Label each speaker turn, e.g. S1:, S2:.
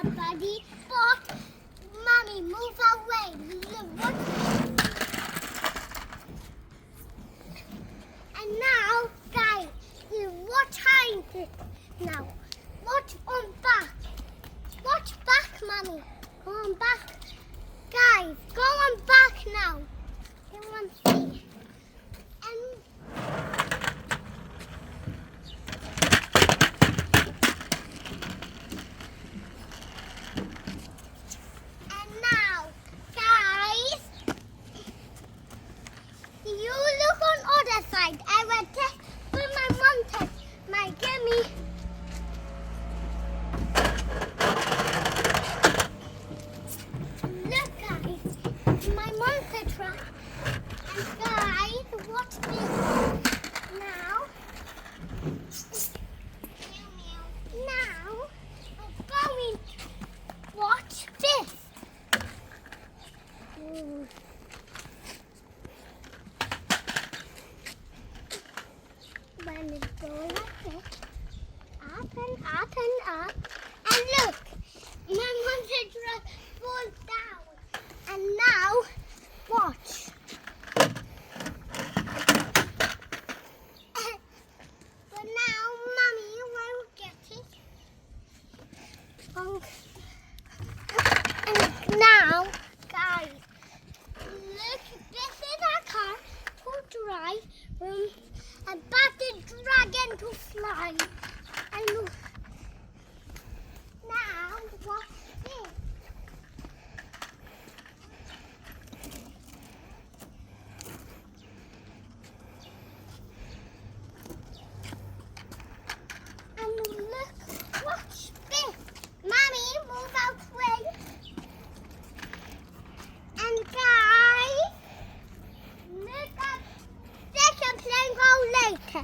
S1: buddy. But, Mummy, move away. Look, what? And now, guys, what time is it now? Watch on back. Watch back, Mummy. Go on back. Guys, go on back now. Everyone see. And now, guys, you look on other side. I will test with my mom test. My gimme. Look, guys, my monster truck. And guys, watch this. Now, now, I'm going to watch this. Ooh. When it goes like this, up and up and up, and look, my monster truck falls down. And now, watch. But now, Mummy will get it. And now, guys, look, this is our car to drive and about the dragon to fly. And look, now, watch this. And look, watch this. Mommy, move out way. And guys, look at second plane go later.